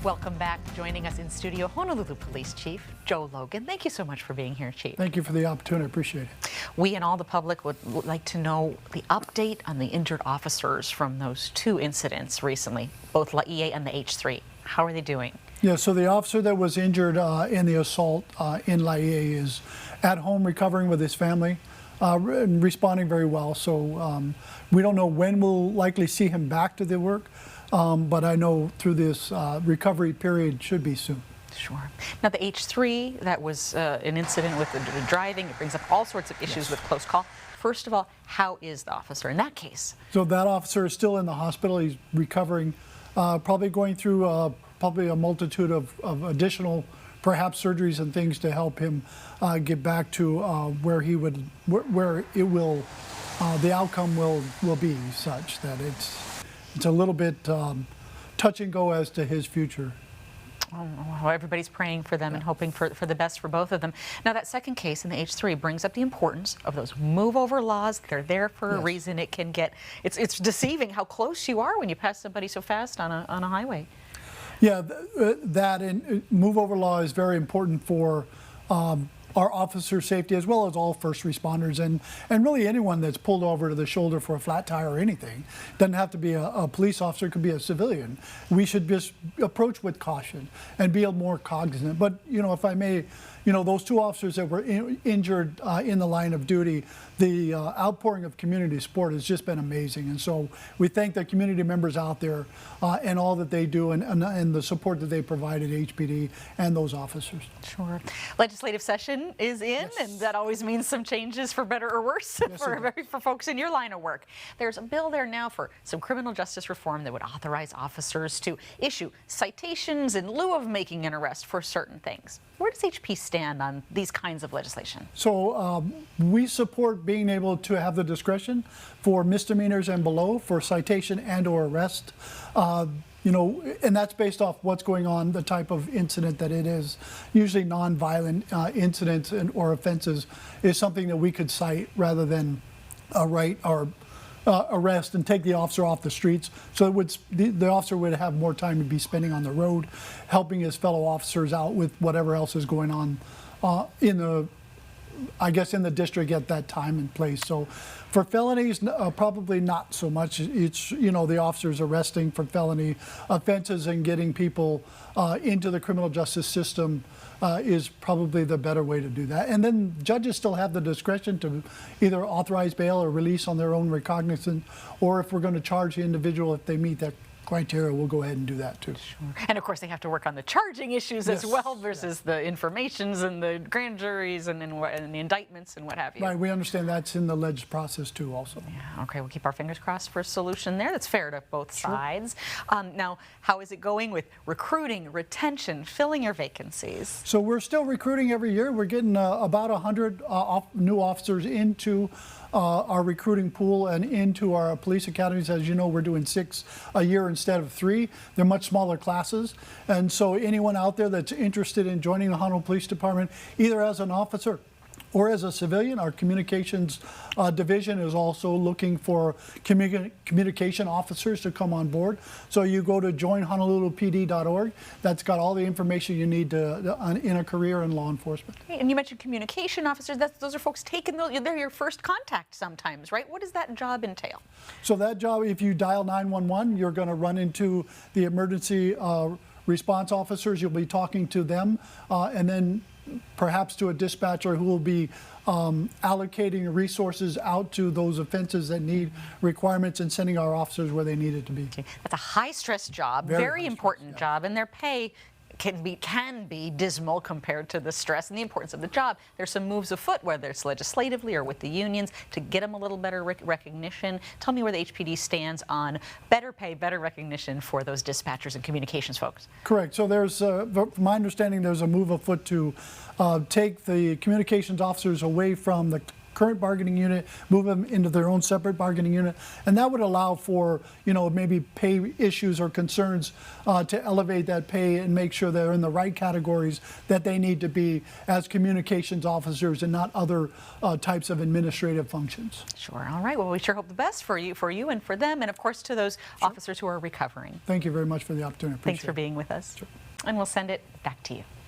Welcome back. Joining us in studio, Honolulu Police Chief Joe Logan. Thank you so much for being here, Chief. Thank you for the opportunity. I appreciate it. We and all the public would like to know the update on the injured officers from those two incidents recently, both Laie and the H3. How are they doing? Yeah, so the officer that was injured in the assault in Laie is at home recovering with his family and responding very well. So we don't know when we'll likely see him back to the work, but I know through this recovery period should be soon. Sure. Now the H3, that was an incident with the driving. It brings up all sorts of issues with close call. First of all, how is the officer in that case? So that officer is still in the hospital. He's recovering, probably going through probably a multitude of additional perhaps surgeries and things to help him get back to where he would, where it will, the outcome will be such that it's a little bit touch and go as to his future. Well, everybody's praying for them and hoping for the best for both of them. Now, that second case in the H3 brings up the importance of those move-over laws. They're there for a reason. It can get, it's deceiving how close you are when you pass somebody so fast on a highway. Yeah, that and move-over law is very important for our officer safety as well as all first responders and really anyone that's pulled over to the shoulder for a flat tire or anything. Doesn't have to be a police officer, it could be a civilian. We should just approach with caution and be more cognizant. But, you know, if I may, you know, those two officers that were injured in the line of duty, the outpouring of community support has just been amazing. And so we thank the community members out there and all that they do and the support that they provided HPD and those officers. Sure. Legislative session is in, and that always means some changes for better or worse for folks in your line of work. There's a bill there now for some criminal justice reform that would authorize officers to issue citations in lieu of making an arrest for certain things. Where does HP stand on these kinds of legislation? So we support being able to have the discretion for misdemeanors and below for citation and or arrest. You know, and that's based off what's going on, the type of incident that it is. Usually non-violent incidents or offenses is something that we could cite rather than write or arrest and take the officer off the streets. So it would, the officer would have more time to be spending on the road, helping his fellow officers out with whatever else is going on in the, I guess, in the district at that time and place. So for felonies, probably not so much. It's, you know, the officers arresting for felony offenses and getting people into the criminal justice system is probably the better way to do that. And then judges still have the discretion to either authorize bail or release on their own recognizance, or if we're going to charge the individual if they meet that criteria, we'll go ahead and do that too. Sure. And of course they have to work on the charging issues as well versus the informations and the grand juries and the indictments and what have you. Right, we understand that's in the alleged process too also. Yeah, okay, we'll keep our fingers crossed for a solution there that's fair to both sides. Now, how is it going with recruiting, retention, filling your vacancies? So we're still recruiting every year. We're getting about 100 new officers into our recruiting pool and into our police academies. As you know, we're doing 6 a year instead of 3. They're much smaller classes. And so anyone out there that's interested in joining the Honolulu Police Department, either as an officer or as a civilian, our communications division is also looking for communication officers to come on board. So you go to joinhonolulupd.org. That's got all the information you need in a career in law enforcement. And you mentioned communication officers. Those are folks taking, they're your first contact sometimes, right? What does that job entail? So that job, if you dial 911, you're going to run into the emergency response officers. You'll be talking to them and then perhaps to a dispatcher who will be allocating resources out to those offenses that need requirements and sending our officers where they need it to be. Okay. That's a high-stress job, very important job, and their pay can be dismal compared to the stress and the importance of the job. There's some moves afoot, whether it's legislatively or with the unions, to get them a little better recognition. Tell me where the HPD stands on better pay, better recognition for those dispatchers and communications folks. Correct. So there's, from my understanding, there's a move afoot to take the communications officers away from the current bargaining unit, move them into their own separate bargaining unit, and that would allow for, maybe pay issues or concerns to elevate that pay and make sure they're in the right categories that they need to be as communications officers and not other types of administrative functions. Sure. All right. Well, we sure hope the best for you and for them, and of course to those officers who are recovering. Thank you very much for the opportunity. Thanks for being with us. Sure. And we'll send it back to you.